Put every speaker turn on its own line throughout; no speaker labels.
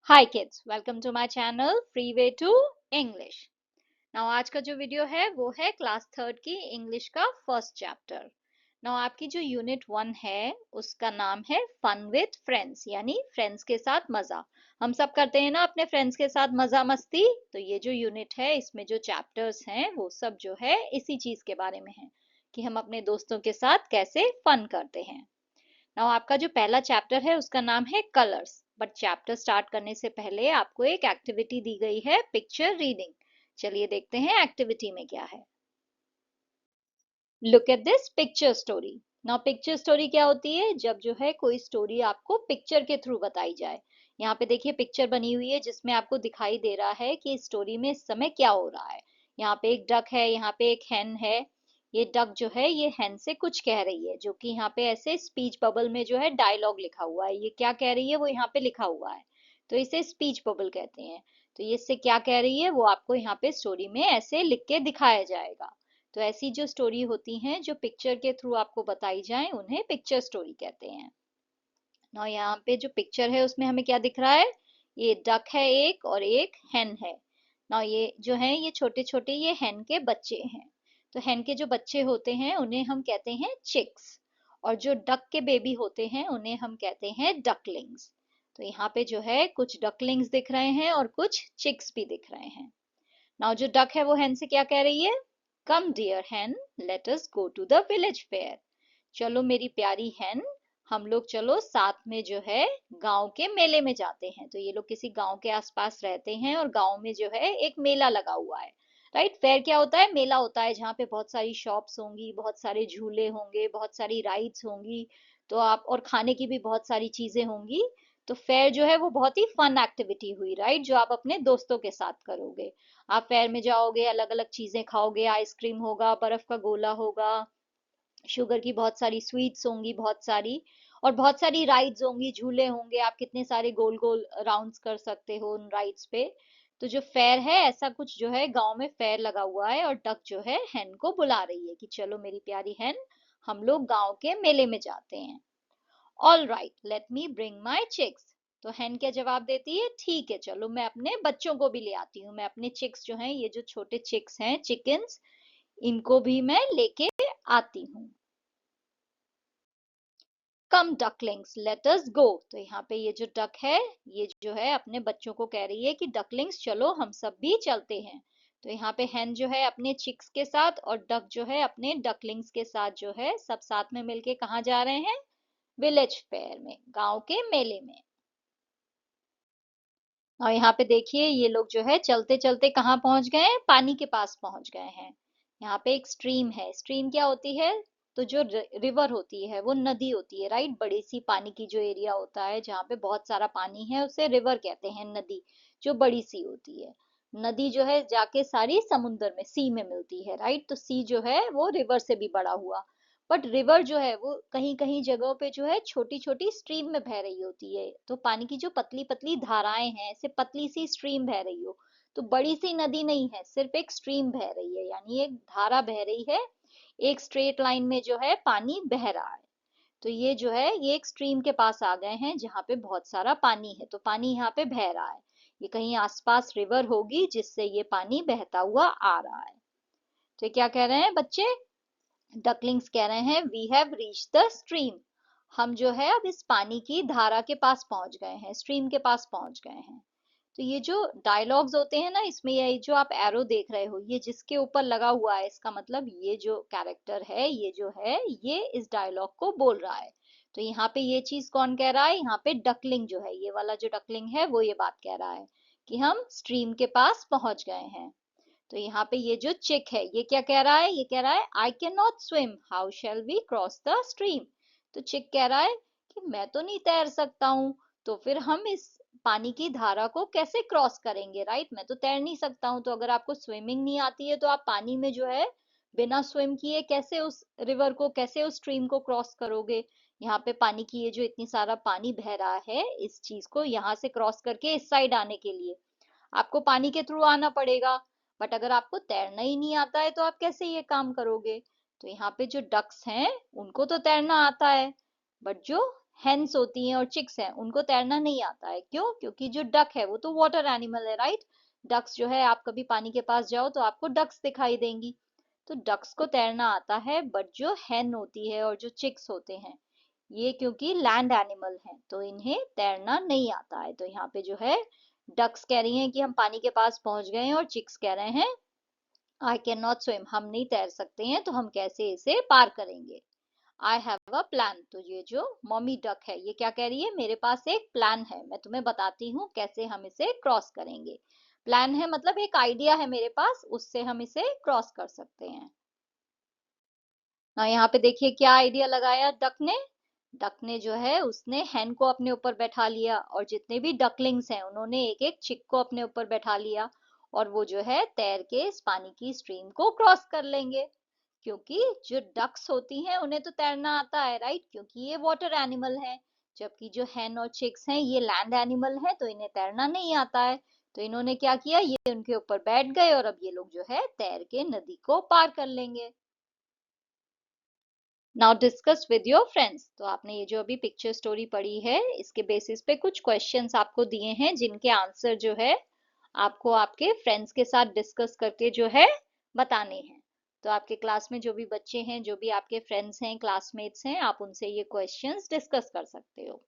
Hi kids, welcome to my channel free way to English. Now आज का जो वीडियो है वो है क्लास थर्ड की इंग्लिश का फर्स्ट चैप्टर। नाउ आपकी जो यूनिट वन है उसका नाम है फन विद फ्रेंड्स, यानी फ्रेंड्स के साथ मजा। हम सब करते हैं ना अपने फ्रेंड्स के साथ मजा मस्ती। तो ये जो यूनिट है इसमें जो चैप्टर्स हैं वो सब जो है इसी चीज के बारे में है कि हम अपने दोस्तों के साथ कैसे फन करते हैं। नाउ आपका जो पहला चैप्टर है उसका नाम है कलर्स। बट चैप्टर स्टार्ट करने से पहले आपको एक एक्टिविटी दी गई है, पिक्चर रीडिंग। चलिए देखते हैं एक्टिविटी में क्या है। Look at this picture story. Now picture story क्या होती है? जब जो है कोई स्टोरी आपको पिक्चर के थ्रू बताई जाए। यहाँ पे देखिए पिक्चर बनी हुई है जिसमें आपको दिखाई दे रहा है कि स्टोरी में इस समय क्या हो रहा है। यहाँ पे एक डक है, यहाँ पे एक hen है। ये डक जो है ये hen से कुछ कह रही है, जो कि यहाँ पे ऐसे स्पीच बबल में जो है डायलॉग लिखा हुआ है। ये क्या कह रही है वो यहाँ पे लिखा हुआ है, तो इसे स्पीच बबल कहते हैं। तो ये इससे क्या कह रही है वो आपको यहाँ पे स्टोरी में ऐसे लिख के दिखाया जाएगा। तो ऐसी जो स्टोरी होती हैं जो पिक्चर के थ्रू आपको बताई जाए उन्हें पिक्चर स्टोरी कहते हैं। ना यहाँ पे जो पिक्चर है उसमें हमें क्या दिख रहा है? ये डक है एक और एक hen है। ना ये जो है ये छोटे छोटे ये hen के बच्चे हैं। तो hen के जो बच्चे होते हैं उन्हें हम कहते हैं चिक्स, और जो डक के बेबी होते हैं उन्हें हम कहते हैं डकलिंग्स। तो यहाँ पे जो है कुछ डकलिंग्स दिख रहे हैं और कुछ चिक्स भी दिख रहे हैं। नाउ जो डक है वो hen से क्या कह रही है? Come dear hen, let us go to the village fair. चलो मेरी प्यारी hen, हम लोग चलो साथ में जो है गांव के मेले में जाते हैं। तो ये लोग किसी गांव के आसपास रहते हैं और गांव में जो है एक मेला लगा हुआ है। राइट, फेयर क्या होता है? मेला होता है जहाँ पे बहुत सारी शॉप्स होंगी, बहुत सारे झूले होंगे, बहुत सारी राइड्स होंगी। तो आप और खाने की भी बहुत सारी चीजें होंगी। तो फेयर जो है वो बहुत ही फन एक्टिविटी हुई, राइट, जो आप अपने दोस्तों के साथ करोगे। आप फेयर में जाओगे, अलग अलग चीजें खाओगे, आइसक्रीम होगा, बर्फ का गोला होगा, शुगर की बहुत सारी स्वीट्स होंगी, बहुत सारी, और बहुत सारी राइड्स होंगी, झूले होंगे। आप कितने सारे गोल गोल राउंड्स कर सकते हो उन राइड्स पे। तो जो फेयर है ऐसा कुछ जो है गांव में फेयर लगा हुआ है और डक जो है hen को बुला रही है कि चलो मेरी प्यारी hen, हम लोग गांव के मेले में जाते हैं। All right, let me bring my chicks. तो hen क्या जवाब देती है? ठीक है, चलो मैं अपने बच्चों को भी ले आती हूँ। मैं अपने चिक्स जो हैं, ये जो छोटे चिक्स हैं, चिकन्स, इनको भी मैं लेके आती हूँ। कम डकलिंग्स लेट अस गो। तो यहाँ पे ये जो डक है ये जो है अपने बच्चों को कह रही है कि डकलिंग्स चलो हम सब भी चलते हैं। तो यहाँ पे hen जो है अपने चिक्स के साथ और डक जो है अपने डकलिंग्स के साथ जो है सब साथ में मिलके कहाँ जा रहे हैं? विलेज फेयर में, गांव के मेले में। और यहाँ पे देखिए ये लोग जो है चलते चलते कहाँ पहुंच गए हैं? पानी के पास पहुंच गए हैं। यहाँ पे एक स्ट्रीम है। स्ट्रीम क्या होती है? तो जो रिवर होती है वो नदी होती है, राइट। बड़ी सी पानी की जो एरिया होता है जहाँ पे बहुत सारा पानी है उसे रिवर कहते हैं। नदी जो बड़ी सी होती है, नदी जो है जाके सारी समुद्र में, सी में मिलती है, राइट। तो सी जो है वो रिवर से भी बड़ा हुआ। बट रिवर जो है वो कहीं कहीं जगहों पे जो है छोटी छोटी स्ट्रीम में बह रही होती है। तो पानी की जो पतली पतली धाराएं हैं, ऐसे पतली सी स्ट्रीम बह रही हो। तो बड़ी सी नदी नहीं है, सिर्फ एक स्ट्रीम बह रही है, यानी एक धारा बह रही है। एक स्ट्रेट लाइन में जो है पानी बह रहा है। तो ये जो है ये एक स्ट्रीम के पास आ गए हैं जहाँ पे बहुत सारा पानी है। तो पानी यहाँ पे बह रहा है। ये कहीं आसपास रिवर होगी जिससे ये पानी बहता हुआ आ रहा है। तो ये क्या कह रहे हैं बच्चे? डकलिंग्स कह रहे हैं we have reach the stream. हम जो है अब इस पानी की धारा के पास पहुंच गए हैं, स्ट्रीम के पास पहुंच गए हैं। तो ये जो डायलॉग्स होते हैं ना, इसमें ये जो आप एरो देख रहे हो ये जिसके ऊपर लगा हुआ है, इसका मतलब ये जो कैरेक्टर है ये जो है ये इस डायलॉग को बोल रहा है। तो यहाँ पे ये चीज कौन कह रहा है? यहाँ पे डकलिंग जो है, ये वाला जो डकलिंग है वो ये बात कह रहा है कि हम स्ट्रीम के पास पहुंच गए हैं। तो यहाँ पे ये जो चिक है ये क्या कह रहा है? ये कह रहा है I can not swim, how shall we cross the stream. तो चिक कह रहा है कि मैं तो नहीं तैर सकता हूँ, तो फिर हम इस पानी की धारा को कैसे क्रॉस करेंगे, राइट। मैं तो तैर नहीं सकता हूँ। तो अगर आपको स्विमिंग नहीं आती है तो आप पानी में जो है बिना स्विम किए कैसे उस रिवर को, कैसे उस स्ट्रीम को क्रॉस करोगे? यहाँ पे पानी की ये जो इतनी सारा पानी बह रहा है, इस चीज को यहाँ से क्रॉस करके इस साइड आने के लिए आपको पानी के थ्रू आना पड़ेगा। बट अगर आपको तैरना ही नहीं आता है तो आप कैसे ये काम करोगे? तो यहाँ पे जो डक्स हैं उनको तो तैरना आता है, बट जो हेन्स होती हैं और चिक्स हैं, उनको तैरना नहीं आता है। क्यों? क्योंकि जो डक है वो तो वाटर एनिमल है, राइट। डक्स जो है, आप कभी पानी के पास जाओ तो आपको डक्स दिखाई देंगी। तो डक्स को तैरना आता है, बट जो हेन होती है और जो चिक्स होते हैं, ये क्योंकि लैंड एनिमल हैं तो इन्हें तैरना नहीं आता है। तो यहाँ पे जो है डक्स कह रही हैं कि हम पानी के पास पहुंच गए हैं, और चिक्स कह रहे हैं आई कैन नॉट स्विम, हम नहीं तैर सकते हैं, तो हम कैसे इसे पार करेंगे। I have a plan. तो ये जो मम्मी डक है ये क्या कह रही है, मेरे पास एक प्लान है, मैं तुम्हें बताती हूँ कैसे हम इसे क्रॉस करेंगे। प्लान है मतलब एक आइडिया है मेरे पास, उससे हम इसे क्रॉस कर सकते हैं। ना यहाँ पे देखिए क्या आइडिया लगाया डक ने। डक ने जो है उसने हैन को अपने ऊपर बैठा लिया, और जितने भी डकलिंग्स हैं उन्होंने एक एक चिक को अपने ऊपर बैठा लिया, और वो जो है तैर के इस पानी की स्ट्रीम को क्रॉस कर लेंगे। क्योंकि जो डक्स होती हैं उन्हें तो तैरना आता है, राइट, क्योंकि ये वाटर एनिमल है। जबकि जो हैन और चिक्स हैं ये लैंड एनिमल है, तो इन्हें तैरना नहीं आता है। तो इन्होंने क्या किया, ये उनके ऊपर बैठ गए, और अब ये लोग जो है तैर के नदी को पार कर लेंगे। Now discuss with your friends. तो आपने ये जो अभी पिक्चर स्टोरी पढ़ी है, इसके बेसिस पे कुछ क्वेश्चंस आपको दिए हैं, जिनके आंसर जो है आपको आपके फ्रेंड्स के साथ डिस्कस करके जो है बताने हैं। तो आपके क्लास में जो भी बच्चे हैं, जो भी आपके फ्रेंड्स हैं, क्लासमेट्स हैं, आप उनसे ये क्वेश्चंस डिस्कस कर सकते हो।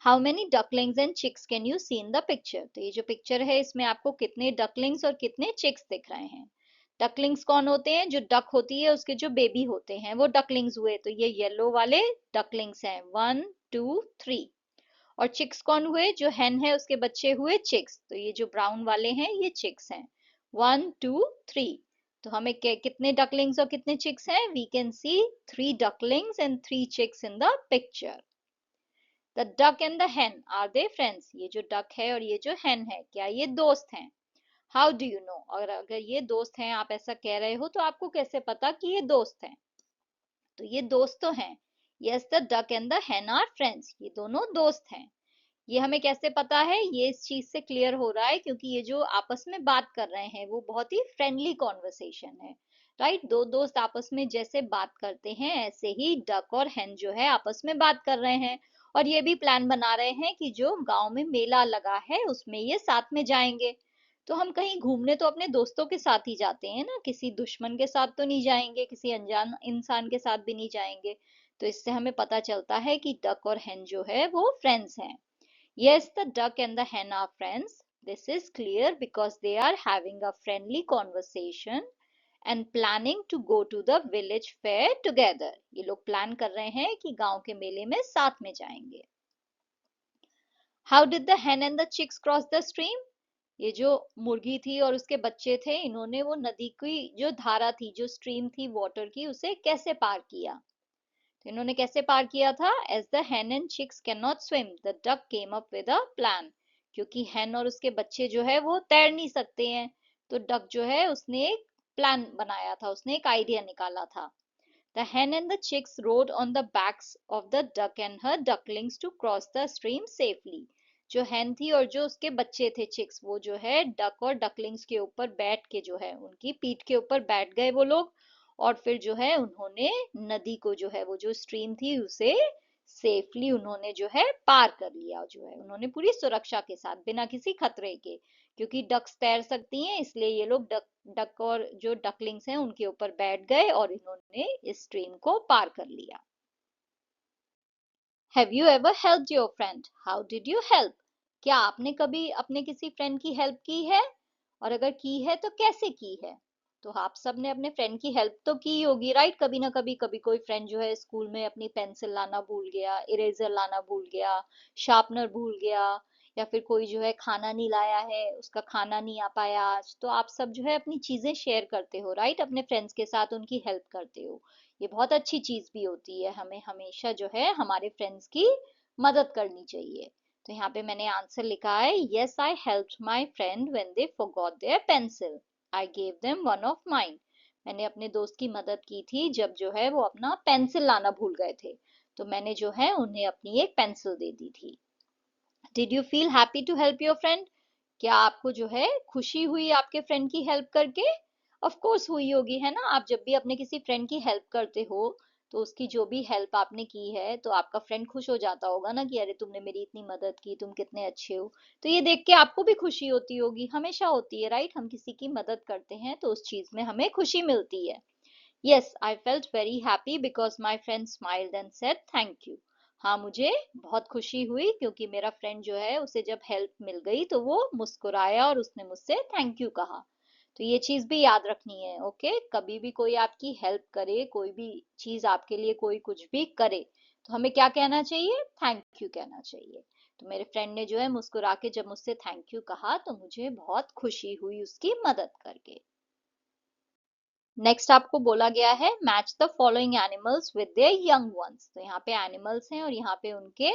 How many ducklings and chicks can you see in the picture. तो ये जो पिक्चर है इसमें आपको कितने डकलिंग्स और कितने चिक्स दिख रहे हैं। डकलिंग्स कौन होते हैं, जो डक होती है उसके जो बेबी होते हैं वो डकलिंग्स हुए, तो ये येलो वाले डकलिंग्स हैं, 1 2 3। और चिक्स कौन हुए, जो हेन है उसके बच्चे हुए चिक्स, तो ये जो ब्राउन वाले हैं ये चिक्स हैं, 1 2 3। तो हमें कितने डकलिंग्स और कितने चिक्स हैं, we can see 3 ducklings and 3 chicks in the picture. The duck and the hen are they friends. ये जो डक है और ये जो hen है, क्या ये दोस्त हैं। हाउ डू यू नो, और अगर ये दोस्त हैं, आप ऐसा कह रहे हो, तो आपको कैसे पता कि ये दोस्त हैं। तो ये दोस्त तो हैं। Yes, the duck and the hen are friends, ये दोनों दोस्त हैं। ये हमें कैसे पता है, ये इस चीज से क्लियर हो रहा है क्योंकि ये जो आपस में बात कर रहे हैं वो बहुत ही फ्रेंडली कॉन्वर्सेशन है, राइट। दो दोस्त आपस में जैसे बात करते हैं, ऐसे ही डक और hen जो है आपस में बात कर रहे हैं, और ये भी प्लान बना रहे हैं कि जो गांव में मेला लगा है उसमें ये साथ में जाएंगे। तो हम कहीं घूमने तो अपने दोस्तों के साथ ही जाते हैं ना, किसी दुश्मन के साथ तो नहीं जाएंगे, किसी अनजान इंसान के साथ भी नहीं जाएंगे। तो इससे हमें पता चलता है कि डक और hen जो है वो फ्रेंड्स हैं। Yes, the duck and the hen are friends. This is clear because they are having a friendly conversation and planning to go to the village fair together. ये लोग प्लान कर रहे हैं कि गांव के मेले में साथ में जाएंगे। How did the hen and the chicks cross the stream? ये जो मुर्गी थी और उसके बच्चे थे, इन्होंने वो नदी की जो धारा थी, जो स्ट्रीम थी वाटर की, उसे कैसे पार किया। तो इन्होंने कैसे पार किया था, as the hen and chicks can not swim the duck came up with a plan. क्योंकि hen और उसके बच्चे जो है वो तैर नहीं सकते हैं, तो डक जो है उसने एक प्लान बनाया था, उसने एक आइडिया निकाला था। The hen and the chicks rode on the backs of the duck and her ducklings to cross the stream safely. जो hen थी और जो उसके बच्चे थे चिक्स, वो जो है डक और डकलिंग्स के ऊपर बैठ के जो है उनकी पीठ के ऊपर बैठ गए वो लोग, और फिर जो है उन्होंने नदी को जो है वो जो स्ट्रीम थी उसे सेफली उन्होंने जो है पार कर लिया, जो है उन्होंने पूरी सुरक्षा के साथ बिना किसी खतरे के। क्योंकि डक्स तैर सकती हैं इसलिए ये लोग डक डक और जो डकलिंग्स हैं उनके ऊपर बैठ गए और इन्होंने इस स्ट्रीम को पार कर लिया। Have you ever helped your friend, how did you help. क्या आपने कभी अपने किसी फ्रेंड की हेल्प की है, और अगर की है तो कैसे की है। तो आप सब ने अपने फ्रेंड की हेल्प तो की होगी, राइट। कभी ना कभी, कभी कोई फ्रेंड जो है स्कूल में अपनी पेंसिल लाना भूल गया, इरेजर लाना भूल गया, शार्पनर भूल गया, या फिर कोई जो है खाना नहीं लाया है, उसका खाना नहीं आ पाया आज, तो आप सब जो है अपनी चीजें शेयर करते हो, राइट, अपने फ्रेंड्स के साथ उनकी हेल्प करते हो। ये बहुत अच्छी चीज भी होती है, हमें हमेशा जो है हमारे फ्रेंड्स की मदद करनी चाहिए। तो यहाँ पे मैंने आंसर लिखा है, yes I helped my friend when they forgot their pencil, I gave them one of mine. मैंने अपने दोस्त की मदद की थी जब जो है वो अपना पेंसिल लाना भूल गए थे, तो मैंने जो है उन्हें अपनी एक पेंसिल दे दी थी। Did you feel happy to help your friend, क्या आपको जो है खुशी हुई आपके फ्रेंड की हेल्प करके। ऑफ कोर्स हुई होगी, है ना। आप जब भी अपने किसी फ्रेंड की हेल्प करते हो तो उसकी जो भी हेल्प आपने की है तो आपका फ्रेंड खुश हो जाता होगा ना कि अरे तुमने मेरी इतनी मदद की, तुम कितने अच्छे हो। तो ये देख के आपको भी खुशी होती होगी, हमेशा होती है राइट, हम किसी की मदद करते हैं तो उस चीज में हमें खुशी मिलती है। Yes, I felt very happy because my friend smiled and said thank you. हाँ, मुझे बहुत खुशी हुई क्योंकि मेरा फ्रेंड जो है उसे जब हेल्प मिल गई तो वो मुस्कुराया और उसने मुझसे थैंक यू कहा। तो ये चीज भी याद रखनी है। ओके, कभी भी कोई आपकी हेल्प करे, कोई भी चीज आपके लिए कोई कुछ भी करे, तो हमें क्या कहना चाहिए? थैंक यू कहना चाहिए। तो मेरे फ्रेंड ने जो है मुस्कुरा के जब मुझसे थैंक यू कहा तो मुझे बहुत खुशी हुई उसकी मदद करके। नेक्स्ट आपको बोला गया है match the following animals with their young ones. तो यहाँ पे एनिमल्स हैं और यहाँ पे उनके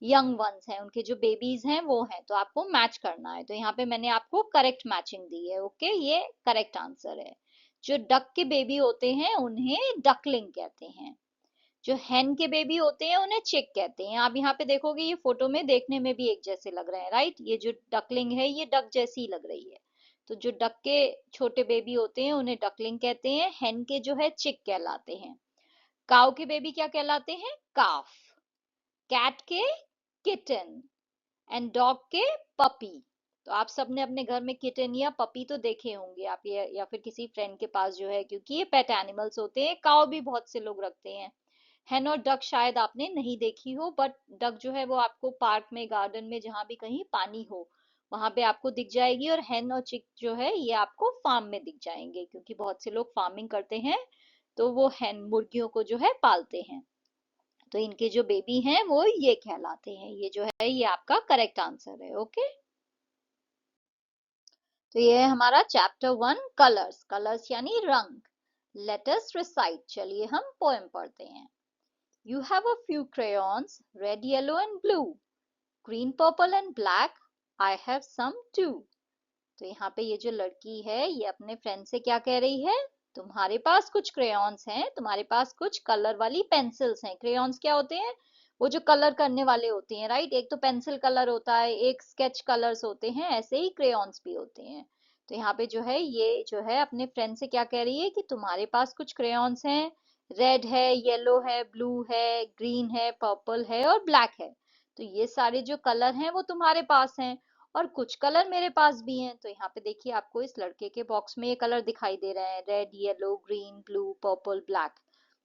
यंग वंस हैं, उनके जो बेबीज हैं वो हैं, तो आपको मैच करना है। तो यहाँ पे मैंने आपको करेक्ट मैचिंग दी है। ओके, ये करेक्ट आंसर है। जो डक के बेबी होते हैं उन्हें डकलिंग कहते हैं। जो हेन के बेबी होते हैं उन्हें चिक कहते हैं। आप यहाँ पे देखोगे ये फोटो में देखने में भी एक जैसे लग रहे हैं राइट, ये जो डकलिंग है ये डक जैसी ही लग रही है। तो जो डक के छोटे बेबी होते हैं उन्हें डकलिंग कहते हैं, हेन के जो है चिक कहलाते हैं। काऊ के बेबी क्या कहलाते हैं? काफ। कैट के किटन एंड डॉग के पपी। तो आप सबने अपने घर में किटन या पपी तो देखे होंगे आप, ये या फिर किसी फ्रेंड के पास जो है, क्योंकि ये पेट एनिमल्स होते हैं। काऊ भी बहुत से लोग रखते हैं। हेन और डक शायद आपने नहीं देखी हो, बट डक जो है वो आपको पार्क में, गार्डन में, जहां भी कहीं पानी हो वहां पे आपको दिख जाएगी। और हेन और चिक जो है ये आपको फार्म में दिख जाएंगे, क्योंकि बहुत से लोग फार्मिंग करते हैं तो वो हेन मुर्गियों को जो है पालते हैं। तो इनके जो बेबी हैं वो ये कहलाते हैं। ये जो है ये आपका करेक्ट आंसर है। ओके, तो ये है हमारा चैप्टर 1 कलर्स। कलर्स यानी रंग। लेट अस रिसाइट, चलिए हम पोएम पढ़ते हैं। You have a few crayons, red, yellow and blue. Green, purple and black. I have some too. तो यहाँ पे ये जो लड़की है ये अपने फ्रेंड से क्या कह रही है? तुम्हारे पास कुछ क्रेयॉन्स हैं, तुम्हारे पास कुछ कलर वाली पेंसिल्स हैं। क्रेयॉन्स क्या होते हैं? वो जो कलर करने वाले होते हैं राइट। एक तो पेंसिल कलर होता है, एक स्केच कलर्स होते हैं, ऐसे ही क्रेयॉन्स भी होते हैं। तो यहाँ पे जो है ये जो है अपने फ्रेंड से क्या कह रही है कि तुम्हारे पास कुछ क्रेयॉन्स हैं। रेड है, येलो है, ब्लू है, ग्रीन है, पर्पल है और ब्लैक है। तो ये सारे जो कलर हैं वो तुम्हारे पास हैं और कुछ कलर मेरे पास भी हैं। तो यहाँ पे देखिए आपको इस लड़के के बॉक्स में ये कलर दिखाई दे रहे हैं, red, yellow, green, blue, purple, black.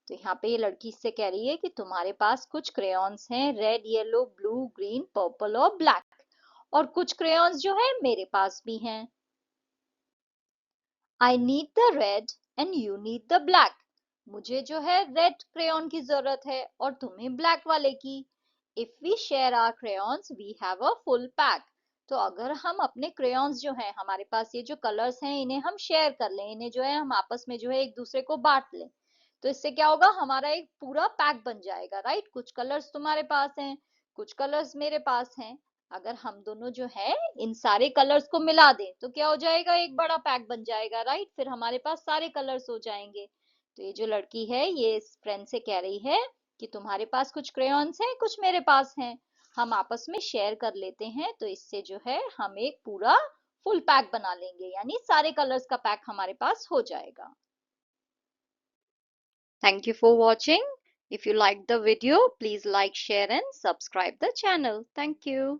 तो यहाँ पे ये लड़की इससे कह रही है कि तुम्हारे पास कुछ क्रेयॉन्स हैं, red, yellow, blue, green, purple और ब्लैक, और कुछ क्रेयॉन्स जो है मेरे पास भी हैं। I need the red and you need the black. मुझे जो है रेड क्रेयॉन की जरूरत है और तुम्हें ब्लैक वाले की। If we share our crayons we have a full pack. तो अगर हम अपने क्रेयॉन्स जो है, हमारे पास ये जो कलर्स हैं, इन्हें हम शेयर कर लें, इन्हें जो है हम आपस में जो है एक दूसरे को बांट लें, तो इससे क्या होगा? हमारा एक पूरा पैक बन जाएगा राइट। कुछ कलर्स तुम्हारे पास हैं, कुछ कलर्स मेरे पास हैं। अगर हम दोनों जो है इन सारे कलर्स को मिला दें तो क्या हो जाएगा? एक बड़ा पैक बन जाएगा राइट। फिर हमारे पास सारे कलर्स हो जाएंगे। तो ये जो लड़की है ये इस फ्रेंड से कह रही है कि तुम्हारे पास कुछ क्रेयॉन्स हैं, कुछ मेरे पास हैं, हम आपस में शेयर कर लेते हैं, तो इससे जो है हम एक पूरा फुल पैक बना लेंगे, यानी सारे कलर्स का पैक हमारे पास हो जाएगा। Thank you for watching. If you liked the video, please like, share and subscribe the channel. Thank you.